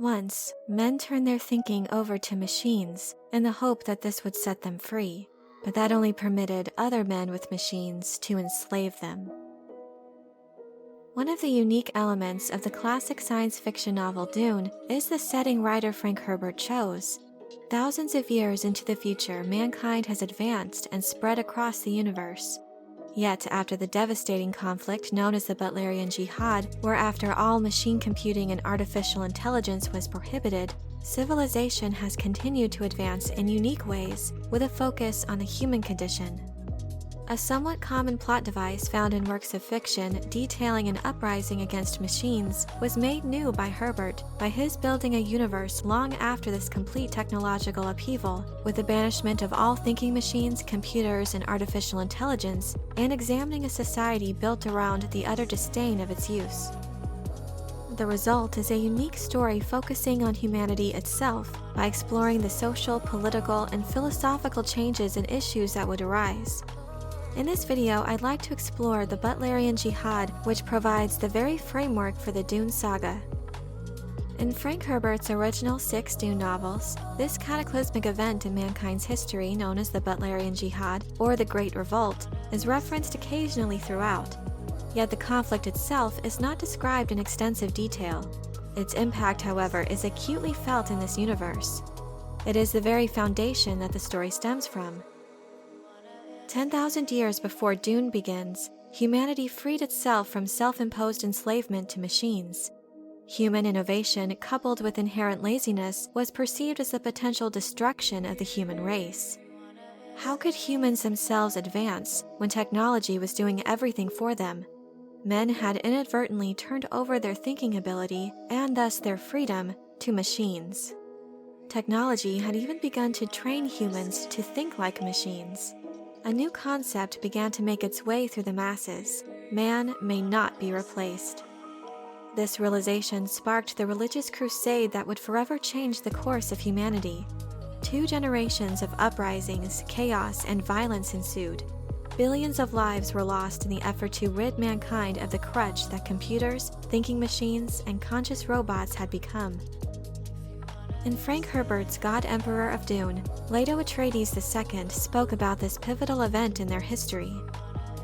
once, men turned their thinking over to machines in the hope that this would set them free, but that only permitted other men with machines to enslave them. One of the unique elements of the classic science fiction novel Dune is the setting writer Frank Herbert chose. Thousands of years into the future, mankind has advanced and spread across the universe. Yet, after the devastating conflict known as the Butlerian Jihad, where after all machine computing and artificial intelligence was prohibited, civilization has continued to advance in unique ways with a focus on the human condition. A somewhat common plot device found in works of fiction detailing an uprising against machines was made new by Herbert by his building a universe long after this complete technological upheaval, with the banishment of all thinking machines, computers, and artificial intelligence, and examining a society built around the utter disdain of its use. The result is a unique story focusing on humanity itself by exploring the social, political, and philosophical changes and issues that would arise. In this video, I'd like to explore the Butlerian Jihad, which provides the very framework for the Dune saga. In Frank Herbert's original 6 Dune novels, this cataclysmic event in mankind's history, known as the Butlerian Jihad, or the Great Revolt, is referenced occasionally throughout. Yet the conflict itself is not described in extensive detail. Its impact, however, is acutely felt in this universe. It is the very foundation that the story stems from. 10,000 years before Dune begins, humanity freed itself from self-imposed enslavement to machines. Human innovation, coupled with inherent laziness, was perceived as the potential destruction of the human race. How could humans themselves advance when technology was doing everything for them? Men had inadvertently turned over their thinking ability, and thus their freedom, to machines. Technology had even begun to train humans to think like machines. A new concept began to make its way through the masses: man may not be replaced. This realization sparked the religious crusade that would forever change the course of humanity. 2 generations of uprisings, chaos, and violence ensued. Billions of lives were lost in the effort to rid mankind of the crutch that computers, thinking machines, and conscious robots had become. In Frank Herbert's God Emperor of Dune, Leto Atreides II spoke about this pivotal event in their history.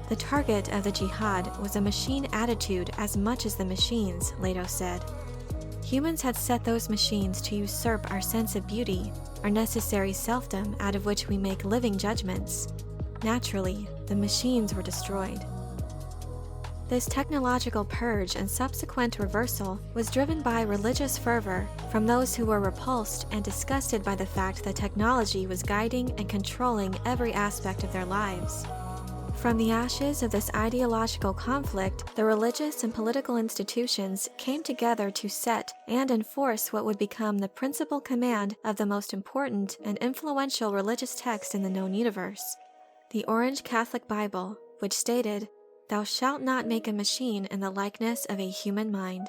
The target of the jihad was a machine attitude as much as the machines, Leto said. Humans had set those machines to usurp our sense of beauty, our necessary selfdom out of which we make living judgments. Naturally, the machines were destroyed. This technological purge and subsequent reversal was driven by religious fervor from those who were repulsed and disgusted by the fact that technology was guiding and controlling every aspect of their lives. From the ashes of this ideological conflict, the religious and political institutions came together to set and enforce what would become the principal command of the most important and influential religious text in the known universe, the Orange Catholic Bible, which stated, "Thou shalt not make a machine in the likeness of a human mind."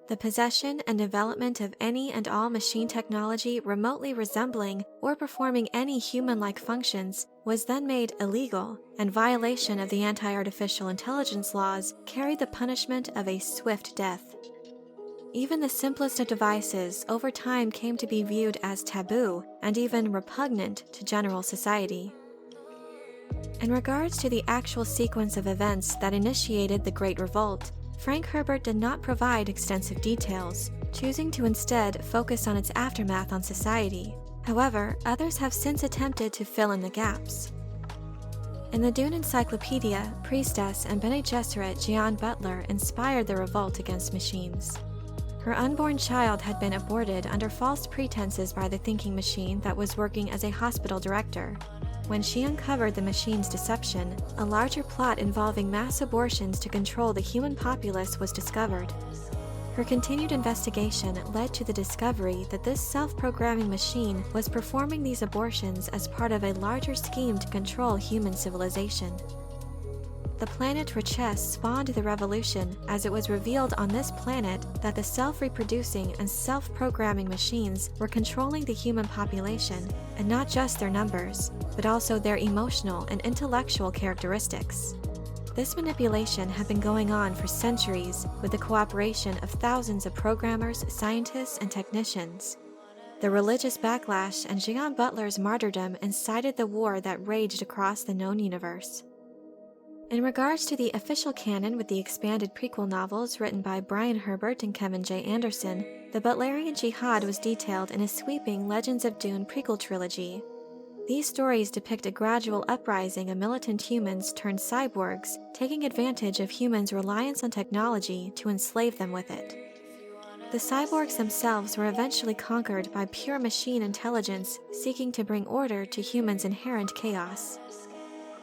The possession and development of any and all machine technology remotely resembling or performing any human-like functions was then made illegal, and violation of the anti-artificial intelligence laws carried the punishment of a swift death. Even the simplest of devices over time came to be viewed as taboo and even repugnant to general society. In regards to the actual sequence of events that initiated the Great Revolt, Frank Herbert did not provide extensive details, choosing to instead focus on its aftermath on society. However, others have since attempted to fill in the gaps. In the Dune Encyclopedia, Priestess and Bene Gesserit Jean Butler inspired the revolt against machines. Her unborn child had been aborted under false pretenses by the thinking machine that was working as a hospital director. When she uncovered the machine's deception, a larger plot involving mass abortions to control the human populace was discovered. Her continued investigation led to the discovery that this self-programming machine was performing these abortions as part of a larger scheme to control human civilization. The planet Riches spawned the revolution, as it was revealed on this planet that the self-reproducing and self-programming machines were controlling the human population, and not just their numbers, but also their emotional and intellectual characteristics. this manipulation had been going on for centuries with the cooperation of thousands of programmers, scientists, and technicians. The religious backlash and Jean Butler's martyrdom incited the war that raged across the known universe. In regards to the official canon with the expanded prequel novels written by Brian Herbert and Kevin J. Anderson, the Butlerian Jihad was detailed in a sweeping Legends of Dune prequel trilogy. These stories depict a gradual uprising of militant humans turned cyborgs, taking advantage of humans' reliance on technology to enslave them with it. The cyborgs themselves were eventually conquered by pure machine intelligence seeking to bring order to humans' inherent chaos.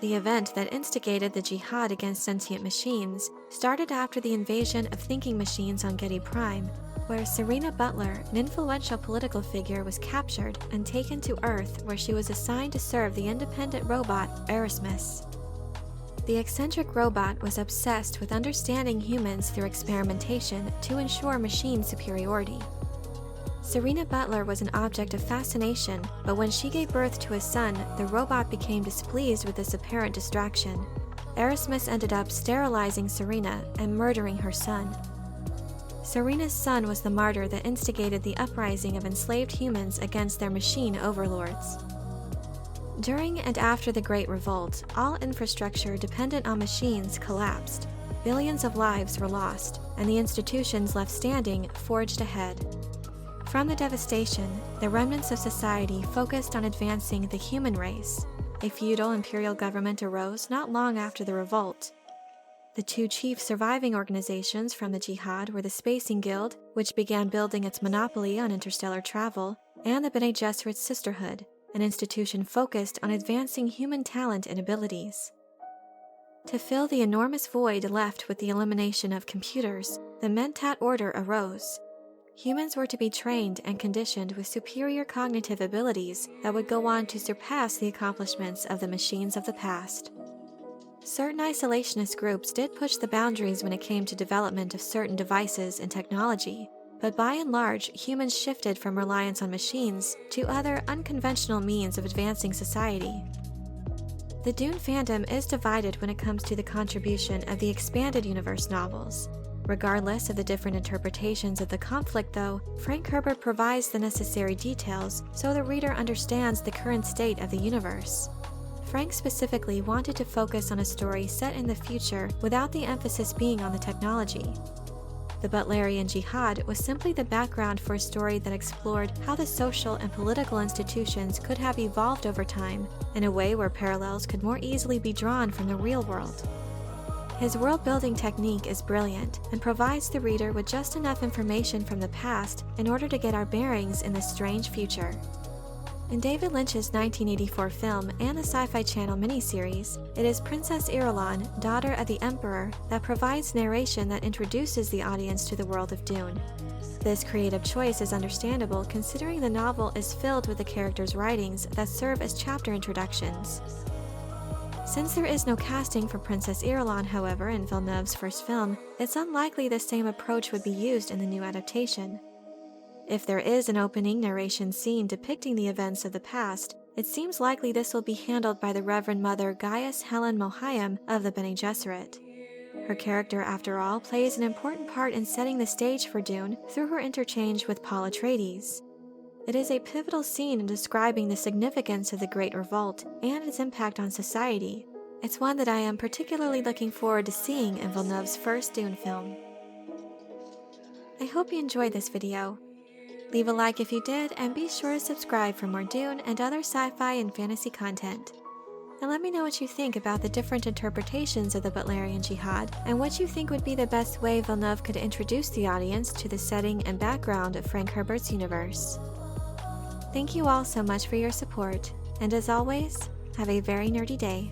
The event that instigated the jihad against sentient machines started after the invasion of thinking machines on Getty Prime, where Serena Butler, an influential political figure, was captured and taken to Earth, where she was assigned to serve the independent robot Erasmus. The eccentric robot was obsessed with understanding humans through experimentation to ensure machine superiority. Serena Butler was an object of fascination, but when she gave birth to a son, the robot became displeased with this apparent distraction. Erasmus ended up sterilizing Serena and murdering her son. Serena's son was the martyr that instigated the uprising of enslaved humans against their machine overlords. During and after the Great Revolt, all infrastructure dependent on machines collapsed. Billions of lives were lost, and the institutions left standing forged ahead. From the devastation, the remnants of society focused on advancing the human race. A feudal imperial government arose not long after the revolt. The two chief surviving organizations from the Jihad were the Spacing Guild, which began building its monopoly on interstellar travel, and the Bene Gesserit Sisterhood, an institution focused on advancing human talent and abilities. To fill the enormous void left with the elimination of computers, the Mentat Order arose. Humans were to be trained and conditioned with superior cognitive abilities that would go on to surpass the accomplishments of the machines of the past. Certain isolationist groups did push the boundaries when it came to development of certain devices and technology, but by and large, humans shifted from reliance on machines to other unconventional means of advancing society. The Dune fandom is divided when it comes to the contribution of the expanded universe novels. Regardless of the different interpretations of the conflict, though, Frank Herbert provides the necessary details so the reader understands the current state of the universe. Frank specifically wanted to focus on a story set in the future without the emphasis being on the technology. The Butlerian Jihad was simply the background for a story that explored how the social and political institutions could have evolved over time in a way where parallels could more easily be drawn from the real world. His world-building technique is brilliant and provides the reader with just enough information from the past in order to get our bearings in this strange future. In David Lynch's 1984 film and the Sci-Fi Channel miniseries, it is Princess Irulan, daughter of the Emperor, that provides narration that introduces the audience to the world of Dune. This creative choice is understandable considering the novel is filled with the characters' writings that serve as chapter introductions. Since there is no casting for Princess Irulan, however, in Villeneuve's first film, it's unlikely the same approach would be used in the new adaptation. If there is an opening narration scene depicting the events of the past, it seems likely this will be handled by the Reverend Mother Gaius Helen Mohiam of the Bene Gesserit. Her character, after all, plays an important part in setting the stage for Dune through her interchange with Paul Atreides. It is a pivotal scene in describing the significance of the Great Revolt and its impact on society. It's one that I am particularly looking forward to seeing in Villeneuve's first Dune film. I hope you enjoyed this video. Leave a like if you did, and be sure to subscribe for more Dune and other sci-fi and fantasy content. And let me know what you think about the different interpretations of the Butlerian Jihad, and what you think would be the best way Villeneuve could introduce the audience to the setting and background of Frank Herbert's universe. Thank you all so much for your support, and as always, have a very nerdy day.